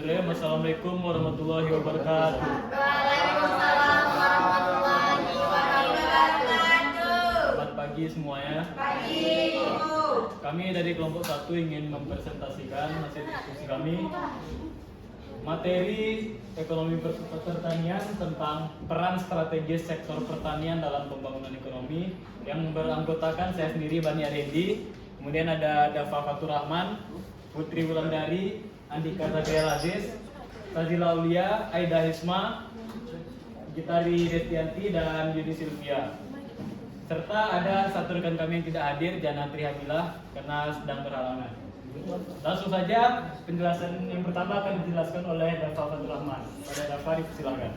Bismillahirrahmanirrahim. Assalamualaikum warahmatullahi wabarakatuh. Waalaikumsalam warahmatullahi wabarakatuh. Selamat pagi semuanya. Pagi. Kami dari kelompok 1 ingin mempresentasikan hasil diskusi kami materi ekonomi pertanian tentang peran strategis sektor pertanian dalam pembangunan ekonomi yang beranggotakan saya sendiri Bani Arendi, kemudian ada Dafa Fatur Rahman, Putri Wulandari, Andika Zakaria Aziz, Fazila Aulia, Aida Hisma, Gitari Destianti, dan Yudi Silvia. Serta ada satu rekan kami yang tidak hadir, Jana Trihadilah, karena sedang berhalangan. Langsung saja, penjelasan yang pertama akan dijelaskan oleh Dafa Fatur Rahman. Pada Dafa, silakan.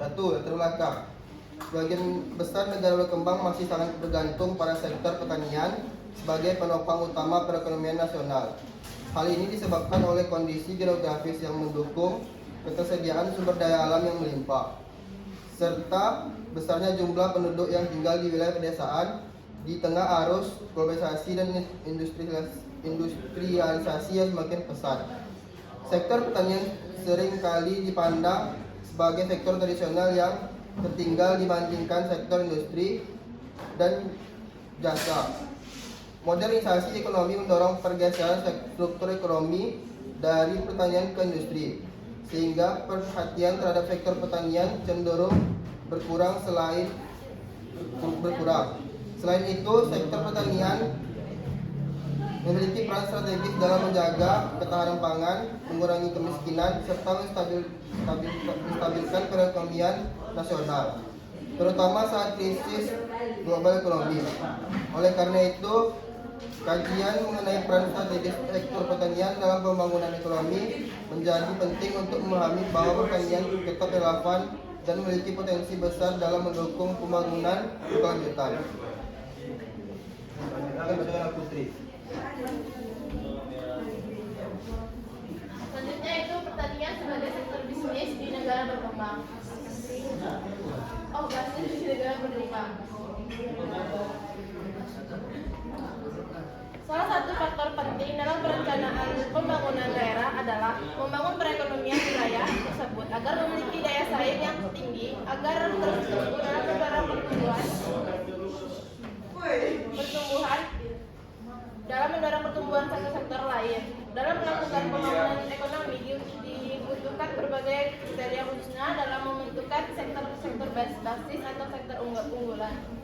Satu, latar belakang. Sebagian besar negara berkembang masih sangat bergantung pada sektor pertanian sebagai penopang utama perekonomian nasional. Hal ini disebabkan oleh kondisi geografis yang mendukung ketersediaan sumber daya alam yang melimpah, serta besarnya jumlah penduduk yang tinggal di wilayah pedesaan di tengah arus globalisasi dan industrialisasi yang semakin pesat. Sektor pertanian seringkali dipandang sebagai sektor tradisional yang tertinggal dibandingkan sektor industri dan jasa. Modernisasi ekonomi mendorong pergeseran struktur ekonomi dari pertanian ke industri, sehingga perhatian terhadap sektor pertanian cenderung berkurang. Selain itu, sektor pertanian memiliki peran strategis dalam menjaga ketahanan pangan, mengurangi kemiskinan, serta menstabilkan perekonomian nasional, terutama saat krisis global ekonomi. Oleh karena itu, kajian mengenai peran strategis sektor pertanian dalam pembangunan ekonomi menjadi penting untuk memahami bahwa pertanian tetap relevan dan memiliki potensi besar dalam mendukung pembangunan berkelanjutan. Putri. Selanjutnya itu pertanian sebagai sektor bisnis di negara berkembang. Bisnis di negara berkembang. Salah satu faktor penting dalam perencanaan pembangunan daerah adalah membangun perekonomian wilayah tersebut agar memiliki daya saing yang tinggi, agar terus tumbuh dalam mendorong pertumbuhan sektor-sektor lain. Dalam melakukan pembangunan ekonomi dibutuhkan berbagai kriteria khususnya dalam membentukkan sektor-sektor basis atau sektor unggulan.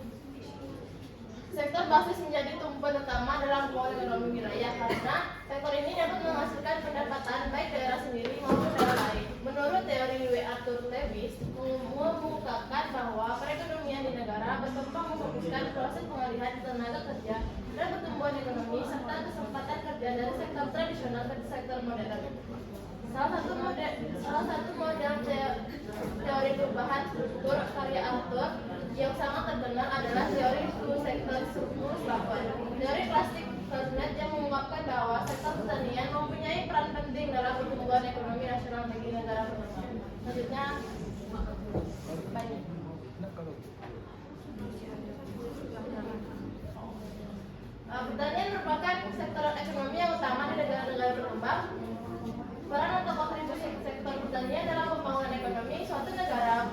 Sektor basis menjadi tumpuan utama dalam pembangunan ekonomi wilayah karena sektor ini dapat menghasilkan pendapatan baik daerah sendiri maupun daerah lain. Menurut teori W. Arthur Lewis, mengungkapkan bahwa perekonomian di negara berkembang memfokuskan proses pengalihan tenaga kerja dan pertumbuhan ekonomi serta kesempatan kerja dari sektor tradisional ke sektor modern. Salah satu model teori perubahan struktur karya Arthur yang sangat terkenal adalah teori two sector surplus buffer. Teori plastik Ferdinand yang mengungkapkan bahwa sektor pertanian mempunyai peran penting dalam pertumbuhan ekonomi nasional bagi negara berkembang. Selanjutnya, pertanian merupakan sektor ekonomi yang utama di negara-negara berkembang. Peran atau kontribusi sektor pertanian dalam pembangunan ekonomi suatu negara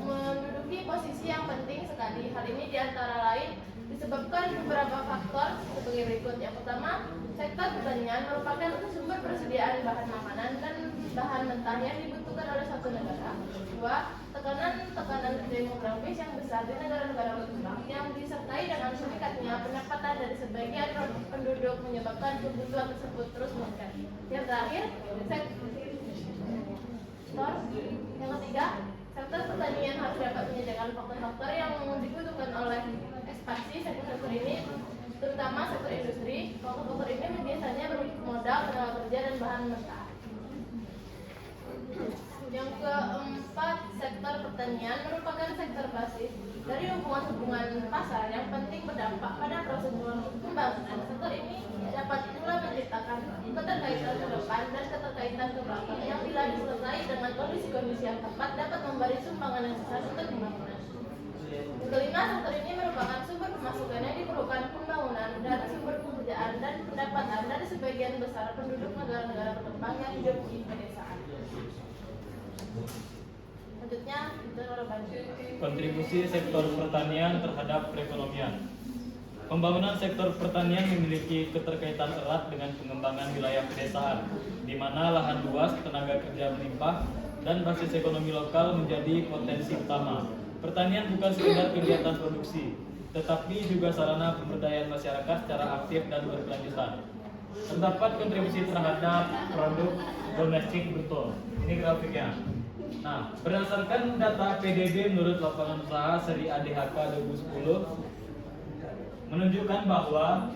menduduki posisi yang penting sekali. Hal ini diantara lain disebabkan beberapa faktor sebagai berikut. Yang pertama, sektor pertanian merupakan sumber persediaan bahan makanan dan bahan mentah yang dibutuhkan oleh suatu negara. Kedua, tekanan demografis yang besar di negara-negara berkembang yang disertai dengan meningkatnya pendapatan dari sebagian penduduk menyebabkan kebutuhan tersebut terus meningkat. Yang terakhir, yang ketiga, sektor pertanian harus dapat menyediakan faktor-faktor yang dibutuhkan oleh ekspansi sektor ini, terutama sektor industri. Faktor-faktor ini biasanya berbentuk modal, tenaga kerja, dan bahan mentah. Yang keempat, sektor pertanian merupakan sektor basis dari hubungan pasar yang penting berdampak pada proses pembangunan. Sektor ini dapat pula menciptakan keterkaitan ke depan dan keterkaitan ke belakang yang bila disertai dengan kondisi-kondisi yang tepat dapat memberi sumbangan yang besar untuk pembangunan. Yang kelima, sektor ini merupakan sumber pemasukan yang diperlukan pembangunan dan sumber pekerjaan pekerjaan dan pendapatan dari sebagian besar penduduk negara-negara berkembang yang hidup di pedesaan. Selanjutnya, itu lanjut. Kontribusi sektor pertanian terhadap perekonomian. Pembangunan sektor pertanian memiliki keterkaitan erat dengan pengembangan wilayah pedesaan, di mana lahan luas, tenaga kerja melimpah, dan basis ekonomi lokal menjadi potensi utama. Pertanian bukan sekedar kegiatan produksi, tetapi juga sarana pemberdayaan masyarakat secara aktif dan berkelanjutan. Terdapat kontribusi terhadap produk domestik bruto. Ini grafiknya. Nah, berdasarkan data PDB menurut lapangan usaha seri ADHK 2010 menunjukkan bahwa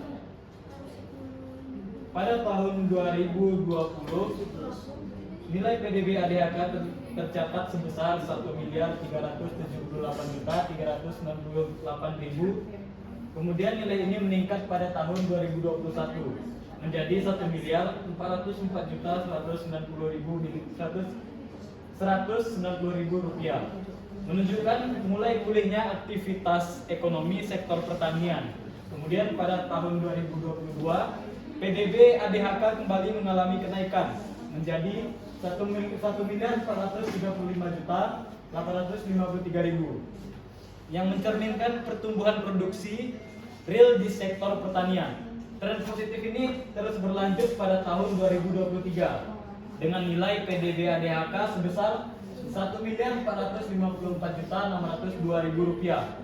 pada tahun 2020 nilai PDB ADHK tercatat sebesar 1.378.398.000. Kemudian nilai ini meningkat pada tahun 2021 menjadi 1.404.190.000 rupiah, menunjukkan mulai pulihnya aktivitas ekonomi sektor pertanian. Kemudian pada tahun 2022 PDB ADHK kembali mengalami kenaikan menjadi 1.435.853.000 yang mencerminkan pertumbuhan produksi real di sektor pertanian. Tren positif ini terus berlanjut pada tahun 2023 dengan nilai PDB ADHK sebesar Rp1.454.602.000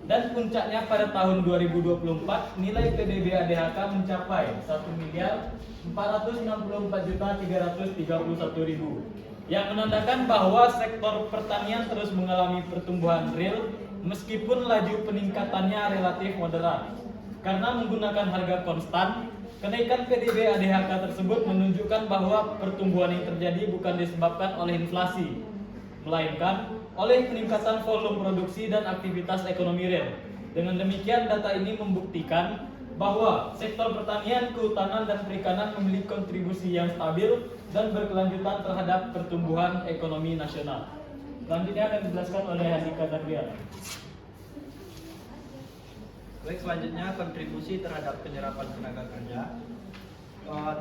dan puncaknya pada tahun 2024 nilai PDB ADHK mencapai Rp1.464.331.000 yang menandakan bahwa sektor pertanian terus mengalami pertumbuhan real meskipun laju peningkatannya relatif moderat. Karena menggunakan harga konstan, kenaikan PDB ADHK tersebut menunjukkan bahwa pertumbuhan yang terjadi bukan disebabkan oleh inflasi, melainkan oleh peningkatan volume produksi dan aktivitas ekonomi real. Dengan demikian, data ini membuktikan bahwa sektor pertanian, kehutanan, dan perikanan memiliki kontribusi yang stabil dan berkelanjutan terhadap pertumbuhan ekonomi nasional. Selanjutnya akan dijelaskan oleh Handika Tarbian. Baik, selanjutnya kontribusi terhadap penyerapan tenaga kerja.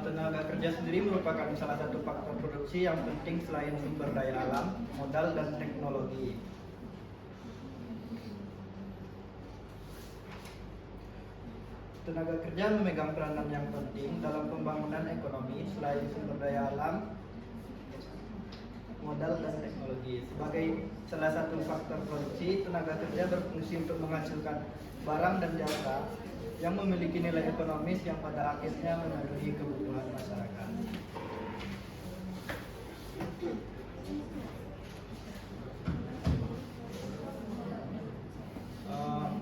Tenaga kerja sendiri merupakan salah satu faktor produksi yang penting selain sumber daya alam, modal, dan teknologi. Tenaga kerja memegang peranan yang penting dalam pembangunan ekonomi selain sumber daya alam, modal, dan teknologi. Sebagai salah satu faktor produksi, tenaga kerja berfungsi untuk menghasilkan barang dan jasa yang memiliki nilai ekonomis yang pada akhirnya memenuhi kebutuhan masyarakat.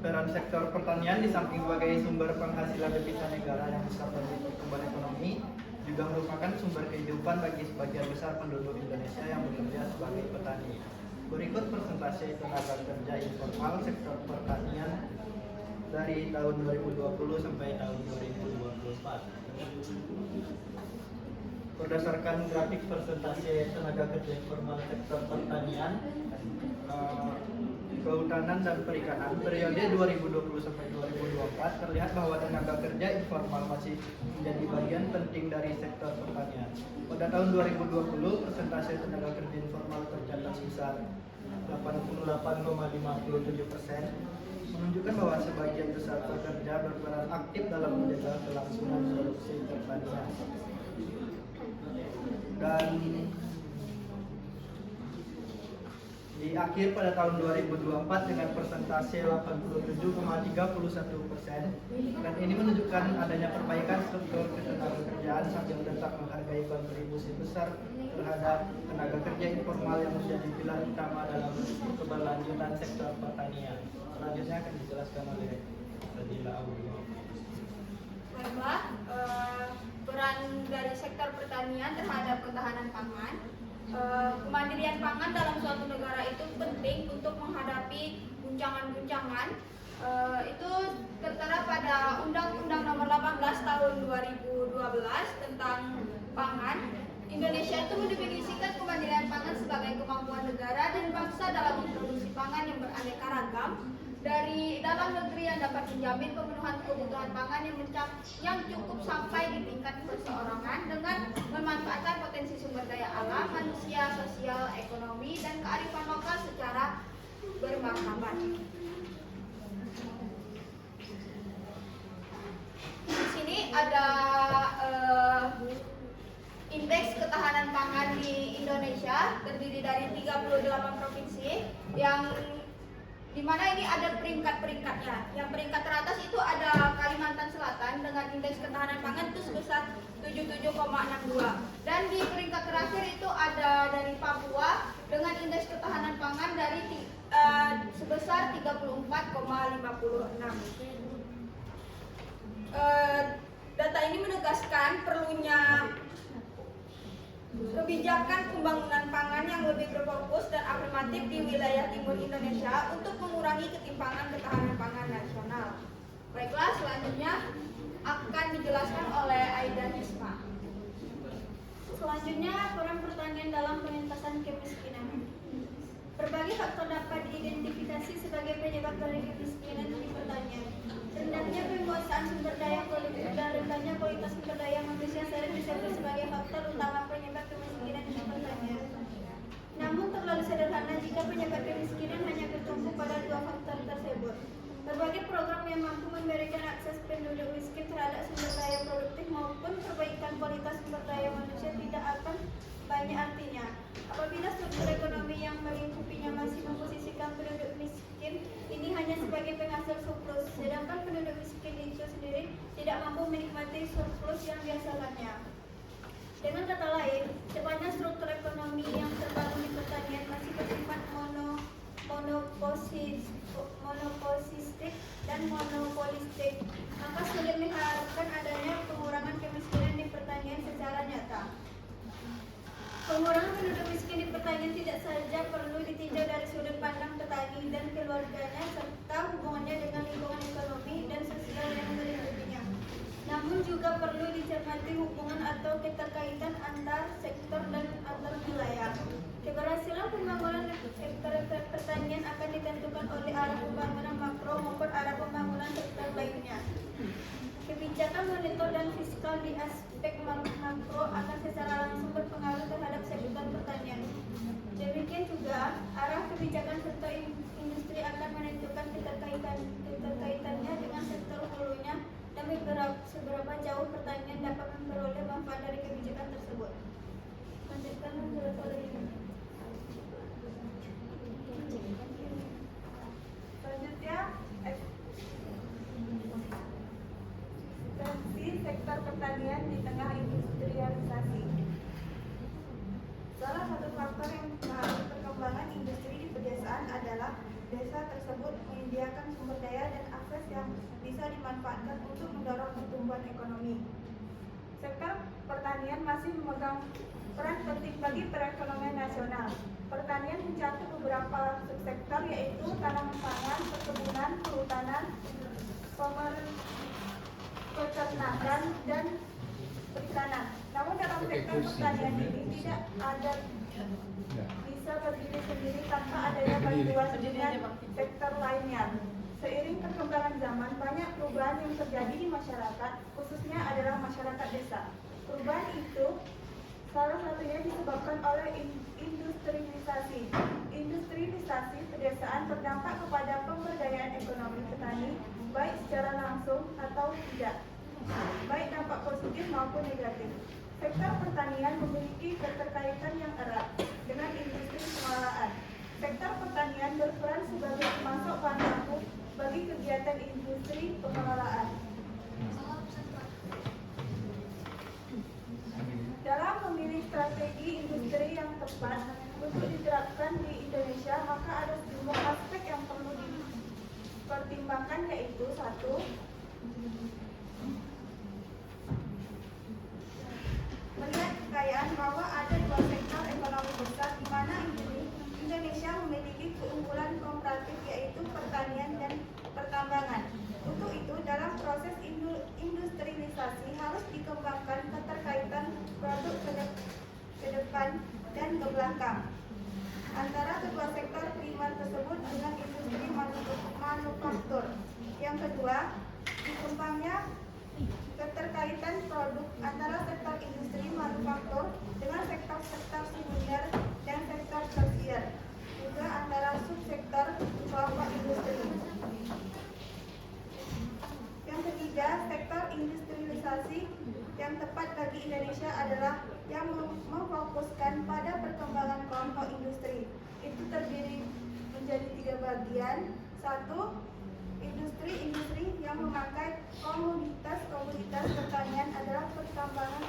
Peran sektor pertanian di samping sebagai sumber penghasilan devisa negara yang besar bagi pertumbuhan ekonomi, juga merupakan sumber kehidupan bagi sebagian besar penduduk Indonesia yang bekerja sebagai petani. Berikut persentase tenaga kerja informal sektor pertanian dari tahun 2020 sampai tahun 2024. Berdasarkan grafik persentase tenaga kerja informal sektor pertanian, kehutanan, dan perikanan periode 2020 sampai 2024 terlihat bahwa tenaga kerja informal masih menjadi bagian penting dari sektor pertanian. Pada tahun 2020, persentase tenaga kerja informal tercatat sebesar 88,57%, menunjukkan bahwa sebagian besar pekerja berperan aktif dalam menjaga kelangsungan produksi pertanian. Dan di akhir pada tahun 2024 dengan persentase 87,31%, dan ini menunjukkan adanya perbaikan struktur ketenagakerjaan sambil tetap menghargai kontribusi besar terhadap tenaga kerja informal yang menjadi pilar utama dalam keberlanjutan sektor pertanian. Selanjutnya akan dijelaskan oleh Radila Aulia. Baiklah, peran dari sektor pertanian terhadap ketahanan pangan. Kemandirian pangan dalam suatu negara itu penting untuk menghadapi guncangan-guncangan. Itu tertera pada Undang-Undang Nomor 18 Tahun 2012 tentang pangan. Indonesia itu mendefinisikan kemandirian pangan sebagai kemampuan negara dan bangsa dalam memproduksi pangan yang beraneka ragam dari dalam negeri yang dapat menjamin pemenuhan kebutuhan pangan yang cukup sampai di tingkat perseorangan dengan memanfaatkan potensi sumber daya alam, manusia, sosial, ekonomi, dan kearifan lokal secara bermartabat. Di sini ada indeks ketahanan pangan di Indonesia terdiri dari 38 provinsi yang dimana ini ada peringkat-peringkatnya. Yang peringkat teratas itu ada Kalimantan Selatan dengan indeks ketahanan pangan itu sebesar 77,62. Dan di peringkat terakhir itu ada dari Papua dengan indeks ketahanan pangan dari sebesar 34,56. Data ini menegaskan perlunya kebijakan pembangunan pangan yang lebih berfokus dan afirmatif di wilayah timur Indonesia untuk mengurangi ketimpangan ketahanan pangan nasional. Baiklah, selanjutnya akan dijelaskan oleh Aida Nisma. Selanjutnya, peran pertanian dalam pengentasan kemiskinan. Berbagai faktor dapat diidentifikasi sebagai penyebab dari kemiskinan di pertanian. Rendahnya penguasaan sumber daya produktif dan rendahnya kualitas sumber daya manusia sering disebut sebagai faktor utama penyebab kemiskinan di pertanian. Namun terlalu sederhana jika penyebab kemiskinan hanya bertumpu pada dua faktor tersebut. Berbagai program yang mampu memberikan akses penduduk miskin terhadap sumber daya produktif maupun perbaikan kualitas sumber daya manusia tidak akan banyak artinya apabila struktur ekonomi yang melingkupinya masih memposisikan penduduk miskin ini hanya sebagai penghasil surplus, sedangkan penduduk miskin itu sendiri tidak mampu menikmati surplus yang dihasilkannya. Dengan kata lain, sepanjang struktur ekonomi yang terbangun di pertanian masih bersifat monoposistik dan monopolistik, maka sulit mengharapkan adanya pengurangan kemiskinan di pertanian secara nyata. Pengurangan penduduk miskin di pertanian tidak saja perlu ditinjau dari sudut pandang petani dan keluarganya serta hubungannya dengan lingkungan ekonomi dan sosial yang melingkupinya, namun juga perlu dicermati hubungan atau keterkaitan antar sektor dan antar wilayah. Keberhasilan pembangunan sektor pertanian akan ditentukan oleh arah pembangunan makro maupun arah pembangunan sektor lainnya. Kebijakan moneter dan fiskal di aspek makro akan secara langsung berpengaruh terhadap sektor pertanian. Demikian juga, arah kebijakan sektor industri akan menentukan keterkaitannya dengan sektor hulunya dan seberapa jauh pertanian dapat memperoleh manfaat dari kebijakan tersebut. Lanjutkan menurut Selanjutnya, eksistensi sektor pertanian di tengah industrialisasi. Salah satu faktor yang mempengaruhi perkembangan industri di pedesaan adalah desa tersebut menyediakan sumber daya dan akses yang bisa dimanfaatkan untuk mendorong pertumbuhan ekonomi. Sektor pertanian masih memegang peran penting bagi perekonomian nasional. Pertanian mencakup beberapa subsektor yaitu tanaman pangan, perkebunan, kehutanan, peternakan, dan perikanan. Namun dalam sektor pertanian ini tidak ada bisa berdiri sendiri tanpa adanya bantuan dengan sektor lainnya. Seiring perkembangan zaman, banyak perubahan yang terjadi di masyarakat, khususnya adalah masyarakat desa. Perubahan itu salah satunya disebabkan oleh industrialisasi. Industrialisasi pedesaan berdampak kepada pemberdayaan ekonomi petani, baik secara langsung atau tidak, baik dampak positif maupun negatif. Sektor pertanian memiliki keterkaitan yang erat dengan industri pengolahan. Sektor pertanian berperan sebagai pemasok bahan baku bagi kegiatan industri pengelolaan. Dalam memilih strategi industri yang tepat untuk diterapkan di Indonesia, maka ada sejumlah aspek yang perlu dipertimbangkan, yaitu satu, melihat kekayaan bahwa ada dua sektor ekonomi besar di mana Indonesia memiliki keunggulan komparatif, yaitu pertanian dan pertambangan. Untuk itu, dalam proses industrialisasi harus dikembangkan keterkaitan produk ke depan dan ke belakang. antara kedua sektor primer tersebut dengan industri manufaktur. Yang kedua, dikembangnya keterkaitan produk antara sektor industri manufaktur dengan sektor-sektor sekunder dan sektor tersier, juga antara subsektor kelompok industri. Yang ketiga, sektor industrialisasi yang tepat bagi Indonesia adalah yang memfokuskan pada perkembangan kelompok industri. Itu terdiri menjadi 3 bagian. 1. Industri yang memakai komoditas pertanian adalah pertambangan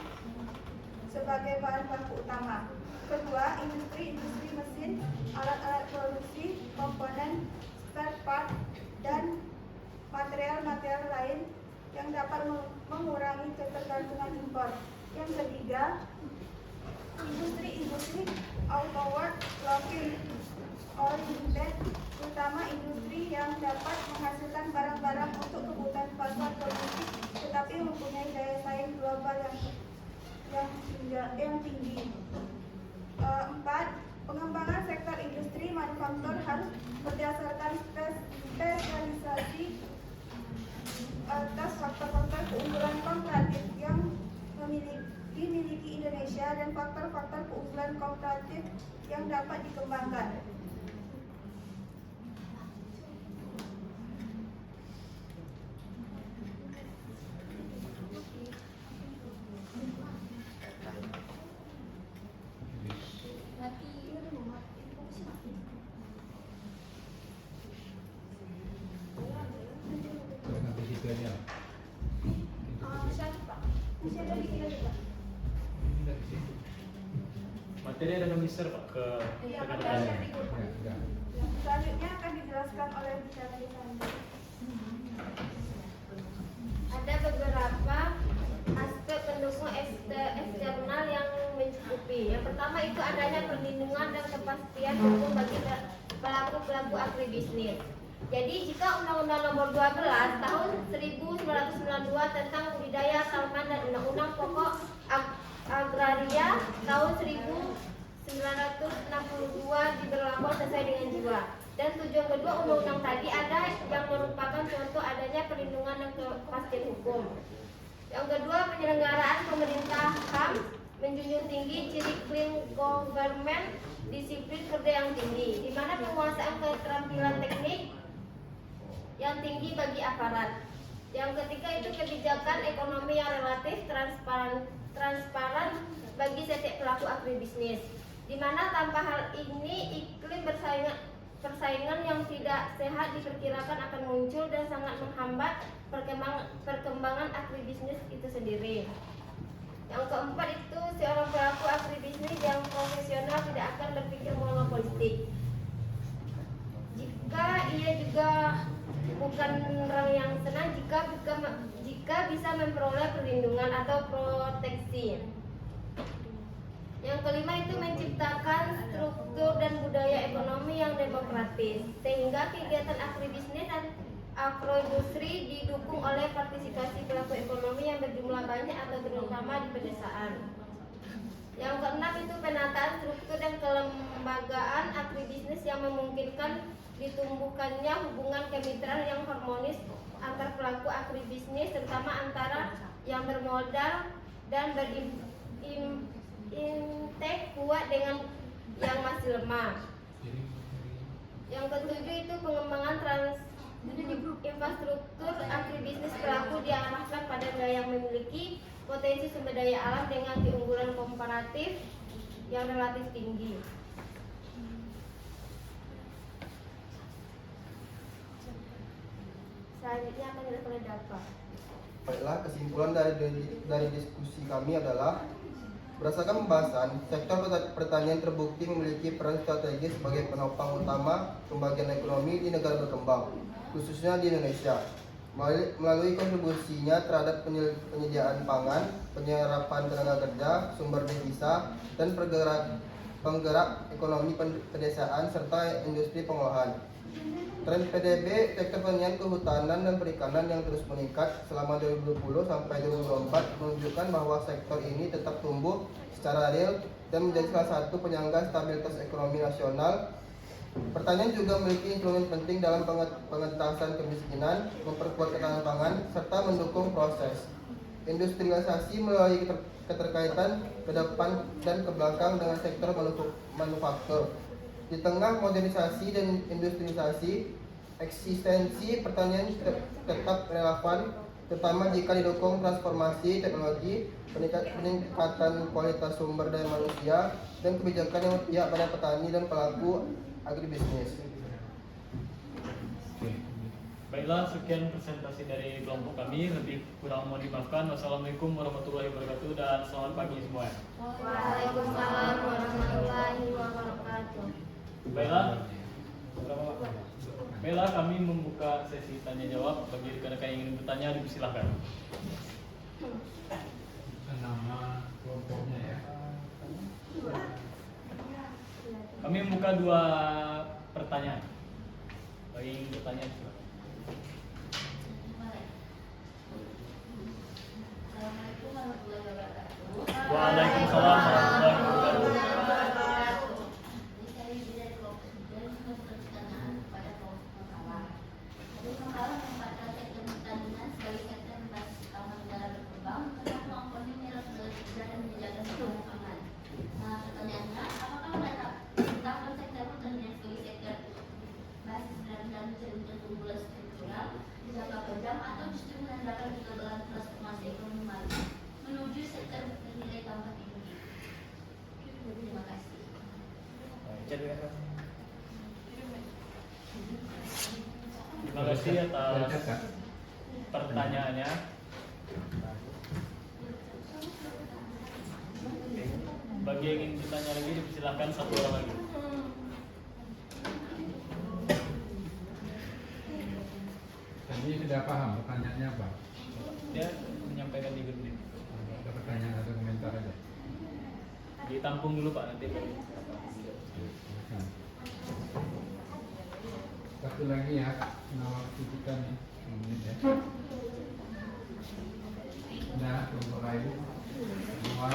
sebagai bahan baku utama. Kedua, industri mesin, alat-alat produksi, komponen, spare part, dan material-material lain yang dapat mengurangi ketergantungan impor. Yang ketiga, industri outward looking oriented, terutama industri yang dapat menghasilkan barang-barang untuk kebutuhan pasar domestik tetapi mempunyai daya saing global yang tinggi. 4. Pengembangan sektor industri manufaktur harus berdasarkan spesialisasi atas faktor-faktor keunggulan komparatif yang dimiliki Indonesia dan faktor-faktor keunggulan komparatif yang dapat dikembangkan. Materi ada mister Pak ke tekan-tekan. Selanjutnya akan dijelaskan oleh bicara di sana. Ada beberapa aspek pendukung eksternal yang mencukupi. Yang pertama itu adanya perlindungan dan kepastian hukum bagi pelaku-pelaku agribisnis. Jadi jika Undang-Undang Nomor 12 Tahun 1992 tentang budidaya tanaman dan Undang-Undang Pokok Agraria Tahun 1962 diberlakukan sesuai dengan jiwa. Dan tujuan kedua undang-undang tadi ada yang merupakan contoh adanya perlindungan dan kepastian hukum. Yang kedua, penyelenggaraan pemerintahan menjunjung tinggi ciri clean government, disiplin kerja yang tinggi, di mana penguasaan keterampilan teknik yang tinggi bagi aparat. Yang ketiga itu kebijakan ekonomi yang relatif transparan bagi setiap pelaku agribisnis, di mana tanpa hal ini iklim persaingan yang tidak sehat diperkirakan akan muncul dan sangat menghambat perkembangan agribisnis itu sendiri. Yang keempat itu seorang pelaku agribisnis yang profesional tidak akan berpikir monopolistik. Jika ia juga bukan orang yang senang jika bisa memperoleh perlindungan atau proteksi. Yang kelima itu menciptakan struktur dan budaya ekonomi yang demokratis, sehingga kegiatan agribisnis dan agroindustri didukung oleh partisipasi pelaku ekonomi yang berjumlah banyak atau terutama di pedesaan. Yang keenam itu penataan struktur dan kelembagaan agribisnis yang memungkinkan ditumbuhkannya hubungan kemitraan yang harmonis antar pelaku agribisnis, terutama antara yang bermodal dan berintek kuat dengan yang masih lemah. Yang ketujuh itu pengembangan infrastruktur agribisnis pelaku diarahkan pada wilayah yang memiliki potensi sumber daya alam dengan keunggulan komparatif yang relatif tinggi. Selanjutnya akan dilakukan oleh Dapa. Baiklah, kesimpulan dari diskusi kami adalah berdasarkan pembahasan, sektor pertanian terbukti memiliki peran strategis sebagai penopang utama pembagian ekonomi di negara berkembang, khususnya di Indonesia. Melalui kontribusinya terhadap penyediaan pangan, penyerapan tenaga kerja, sumber devisa, dan penggerak ekonomi pedesaan serta industri pengolahan. Tren PDB sektor pertanian, kehutanan, dan perikanan yang terus meningkat selama 2020 sampai 2024 menunjukkan bahwa sektor ini tetap tumbuh secara real dan menjadi salah satu penyangga stabilitas ekonomi nasional. Pertanian juga memiliki instrumen penting dalam pengentasan kemiskinan, memperkuat ketahanan pangan, serta mendukung proses industrialisasi melalui keterkaitan ke depan dan ke belakang dengan sektor manufaktur. Di tengah modernisasi dan industrialisasi, eksistensi pertanian tetap relevan, terutama jika didukung transformasi teknologi, peningkatan kualitas sumber daya manusia, dan kebijakan yang berpihak pada petani dan pelaku agribisnis. Baiklah, sekian presentasi dari kelompok kami. Lebih kurang mohon dimaafkan. Wassalamualaikum warahmatullahi wabarakatuh dan selamat pagi semua. Waalaikumsalam warahmatullahi wabarakatuh. Baiklah, kami membuka sesi tanya jawab. Bagi rekan-rekan yang ingin bertanya, dipersilahkan. Nama kelompoknya ya. Kami membuka 2 pertanyaan. Bagi yang ingin bertanya, silakan. Assalamualaikum warahmatullahi wabarakatuh. Waalaikumsalam warahmatullahi wabarakatuh. Saya dari kelompok 9 memberikan pertanyaan kepada kelompok makalah. Dari makalah membaca sektor pertanian sebagai sektor berbasis utama negara berkembang karena kemampuannya menyerap segala kerja dan menjaga ketahanan pangan. Nah, pertanyaannya, apakah mereka menetapkan sektor pertanian sebagai sektor basis dan menjadi keunggulan struktural di jangka panjang atau justru menandakan kegagalan transformasi ekonomi maju menuju sektor bernilai tambah tinggi? Terima kasih. Terima kasih atas pertanyaannya. Bagi yang ingin bertanya lagi, dipersilahkan 1 orang lagi. Tadi sudah paham pertanyaannya apa? Dia menyampaikan 3 menit. Ada pertanyaan atau komentar aja? Ditampung dulu Pak, nanti. Silakan. Satu lagi ya, waktu kita nih, 2 menit ya. Nah, kelompok lain, 2,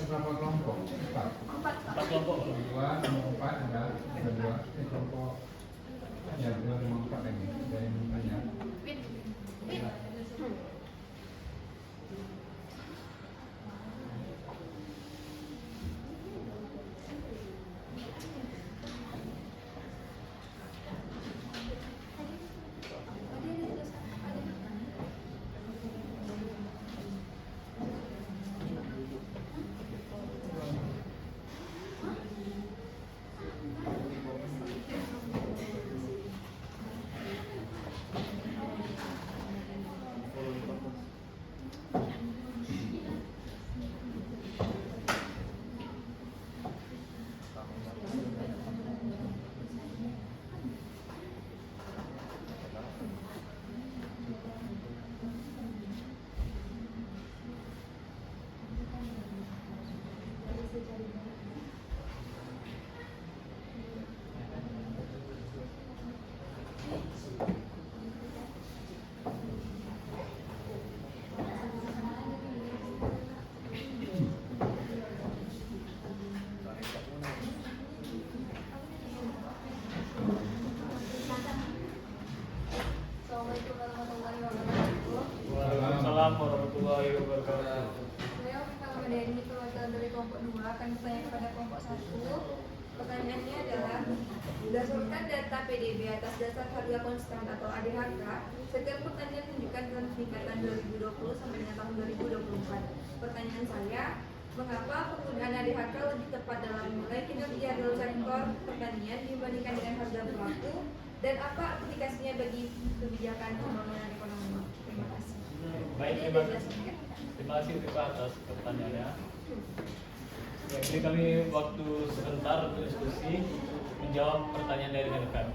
berapa kelompok? 4 kelompok. 2, nomor 4 ada 2, kelompok ya 2, nomor 4 lagi. Ada yang mau tanya? Assalamualaikum warahmatullahi wabarakatuh. Waalaikumsalam warahmatullahi wabarakatuh. Saya Mika Deni, perwakilan dari kelompok 2 akan bertanya kepada kelompok 1. Pertanyaannya adalah, berdasarkan data PDB atas dasar harga konstan atau ADHK, sektor pertanian menunjukkan tren peningkatan 2020 sampai dengan tahun 2024. Pertanyaan saya, mengapa penggunaan ADHK lebih tepat dalam menilai kinerja dalam sektor pertanian dibandingkan dengan harga berlaku, dan apa aplikasinya bagi kebijakan pembangunan ekonomi? Terima kasih. Baik, terima kasih Pak atas pertanyaannya. Ya, jadi kami waktu sebentar untuk diskusi menjawab pertanyaan dari rekan.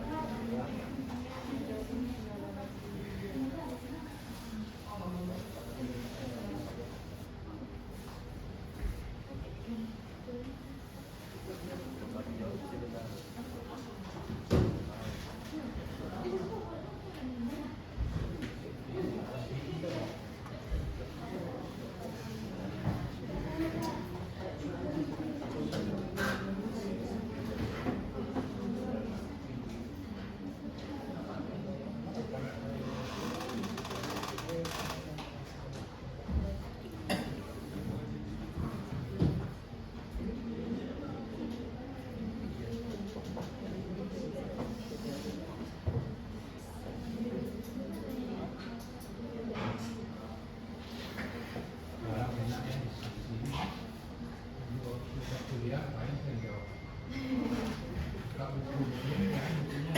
Kalau ini ya, intinya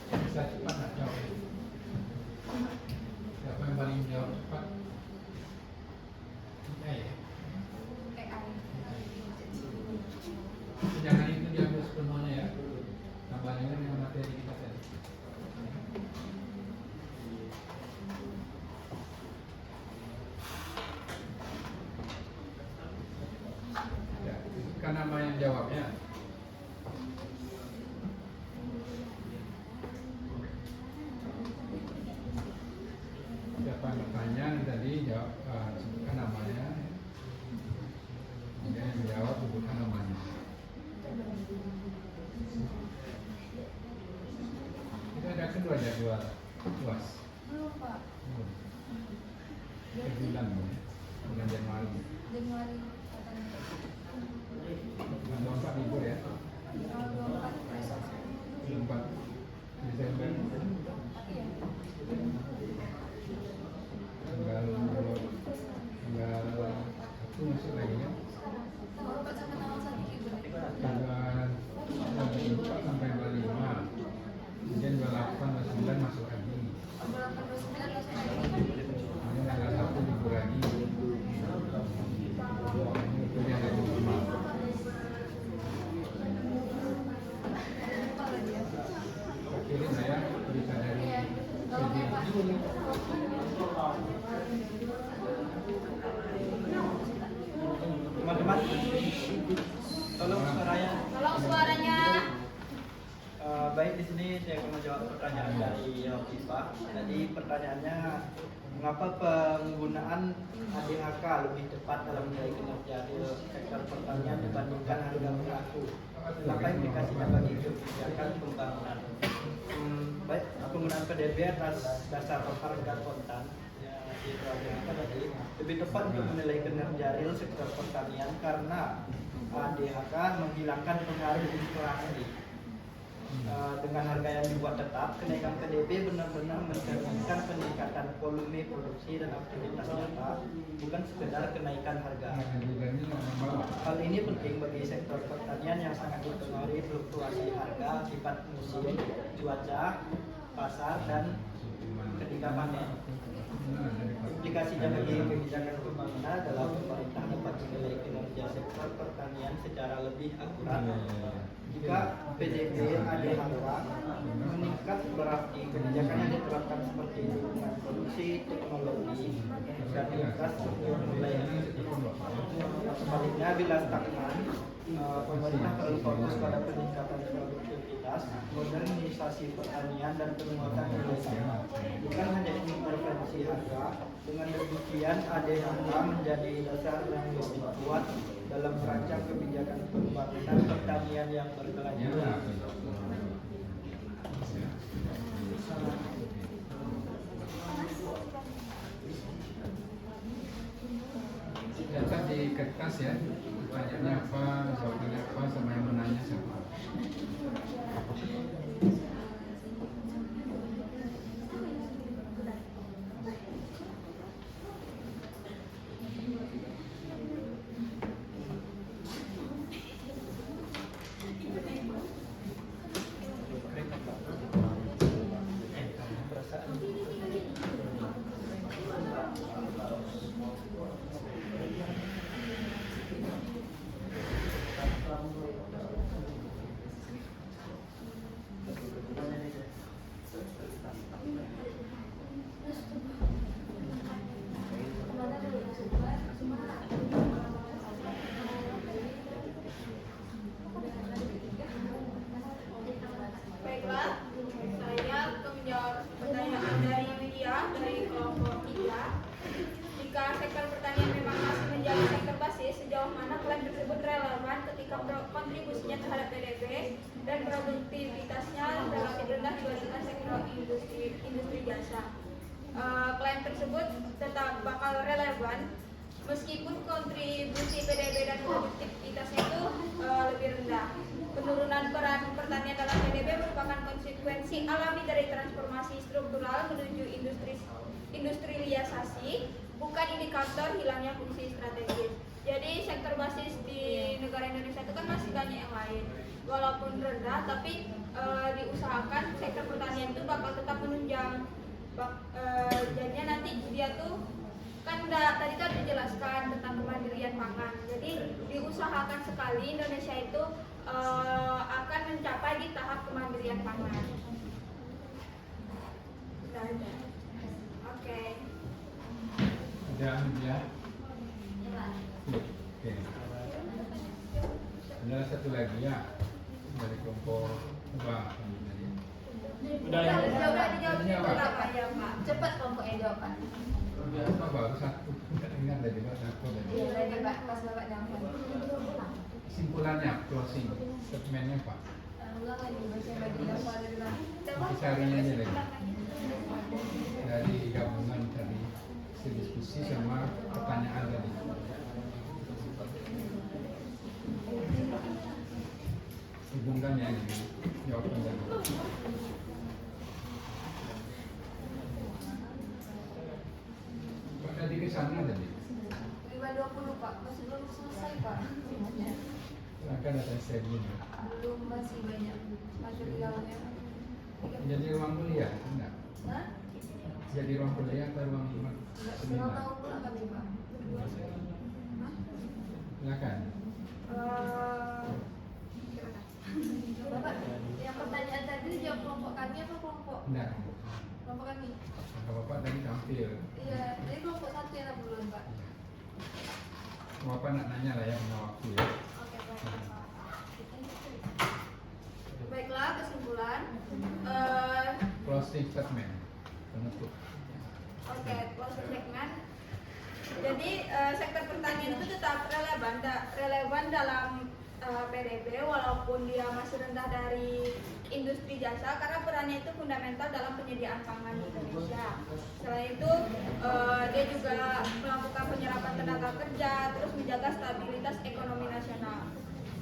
bisa cepat nggak jawab? Siapa yang paling jawab cepat? Ya. Jangan itu diambil sepenuhnya ya. Tambahnya dengan materi kita tadi. Ya, kan nama yang jawabnya. Siapa yang bertanya tadi jawab, sebutkan namanya. Kemudian yang menjawab sebutkan namanya. Kita ada kedua jadwal UAS. Belum Pak. Bulan Januari. Januari Bulan 24 libur ya. tanggal 24 4 Desember. Tanggal 1 masuk lagi ya. tanggal 4 sampai tanggal 1 libur. Tanggal 4 sampai tanggal 5. Kemudian 28 29 masuk lagi. Tanggal 8 29 masuk lagi. Kemudian tanggal 1 libur lagi. Itu yang ada di rumah. Kirim saya berita dari PD. Teman-teman, tolong suaranya. Tolong suaranya. Baik, di sini saya akan menjawab pertanyaan dari Hokifa. Jadi pertanyaannya, mengapa penggunaan ADHK lebih tepat dalam menilai kinerja di sektor pertanian dibandingkan harga berlaku? Apa implikasinya bagi kebijakan pembangunan? Baik, penggunaan PDB atas dasar harga kontan di ADHK tadi lebih tepat untuk menilai kinerja real sektor pertanian karena ADHK menghilangkan pengaruh inflasi. Dengan harga yang dibuat tetap, kenaikan PDB benar-benar mencerminkan peningkatan volume produksi dan aktivitas nyata, bukan sekedar kenaikan harga. Hal ini penting bagi sektor pertanian yang sangat dipengaruhi fluktuasi harga akibat musim, cuaca, pasar, dan ketika panen. Implikasinya bagi kebijakan pembangunan adalah pemerintah dapat menilai kinerja sektor pertanian secara lebih akurat. Jika PDB ADHK meningkat, berarti kebijakan yang diterapkan seperti dukungan produksi, teknologi, dan infrastruktur mulai efektif. Sebaliknya, bila stagnan, pemerintah perlu fokus pada peningkatan produktivitas, modernisasi pertanian, dan penguatan nilai tambah, bukan hanya intervensi harga. Dengan demikian, ADHK menjadi dasar yang lebih kuat dalam merancang kebijakan pembangunan pertanian yang berkelanjutan. Catat di kertas ya, pertanyaannya apa, jawabannya apa, sama yang menanya siapa. Baiklah, saya akan menjawab pertanyaan dari Widya dari kelompok 3. Jika sektor pertanian memang masih menjadi sektor basis, sejauh mana klaim tersebut relevan ketika kontribusinya terhadap PDB dan produktivitasnya relatif rendah dibandingkan sektor industri jasa. Klaim tersebut tetap bakal relevan meskipun kontribusi PDB dan produktivitasnya itu lebih rendah. Penurunan peran pertanian dalam PDB merupakan konsekuensi alami dari transformasi struktural menuju industrialisasi, bukan indikator hilangnya fungsi strategis. Jadi sektor basis di negara Indonesia itu kan masih banyak yang lain. Walaupun rendah, tapi diusahakan sektor pertanian itu bakal tetap menunjang. Jadinya nanti dia tuh kan tadi kan dijelaskan tentang kemandirian pangan. Jadi diusahakan sekali Indonesia itu akan mencapai di tahap kemandirian pangan. Oke. Ada ya. Oke. Ada satu lagi ya dari kelompok apa tadi? Udah ya. Udah dijawab berapa ya Pak? Cepat kelompoknya jawaban. Apa baru satu? Enggak dengar dari Pak satu tadi. Iya, tadi Pak, pas Bapak nyampe. Kesimpulannya, closing statementnya Pak. Ulang lagi baca bagi apa dari mana? Intisarinya aja lagi. Dari gabungan tadi diskusi sama pertanyaan tadi. Hubungkan ya ini jawaban tadi. Pak tadi ke sana tadi. 5.20 Pak, masih belum selesai Pak. Silakan datang saya dulu. Belum, masih banyak masuk di dalamnya. Jadi ruang kuliah enggak? Hah? Jadi ruang kuliah atau ruang Belum seminar? tahu pula kami Pak. Silakan. Bapak, yang pertanyaan tadi dijawab kelompok kami apa kelompok? Enggak. Kelompok kami. Bapak tadi tampil. Iya, jadi kelompok satu yang belum Pak. Bapak nak nanya lah ya, punya waktu ya. Oke Pak. Baiklah, kesimpulan. Closing statement penutup. Oke, closing segment. Jadi sektor pertanian itu tetap relevan dalam PDB walaupun dia masih rendah dari industri jasa karena perannya itu fundamental dalam penyediaan pangan di Indonesia. Selain itu dia juga melakukan penyerapan tenaga kerja, terus menjaga stabilitas ekonomi nasional.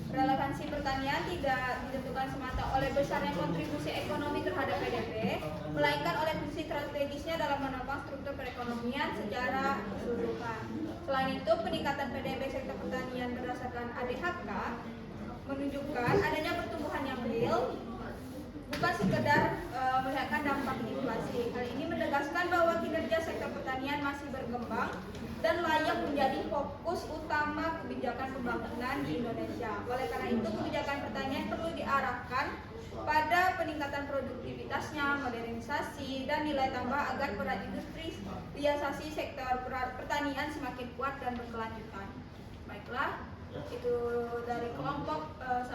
Relevansi pertanian tidak ditentukan semata oleh besarnya kontribusi ekonomi terhadap PDB, melainkan oleh fungsi strategisnya dalam menopang struktur perekonomian secara keseluruhan. Selain itu, peningkatan PDB sektor pertanian berdasarkan ADHK menunjukkan adanya pertumbuhan yang real, bukan sekedar melihatkan dampak inflasi. Hal ini menegaskan bahwa kinerja sektor pertanian masih berkembang dan layak menjadi fokus utama kebijakan pembangunan di Indonesia. Oleh karena itu, kebijakan pertanian perlu diarahkan pada peningkatan produktivitasnya, modernisasi, dan nilai tambah agar peran industrialisasi sektor pertanian semakin kuat dan berkelanjutan. Baiklah, itu dari kelompok 1.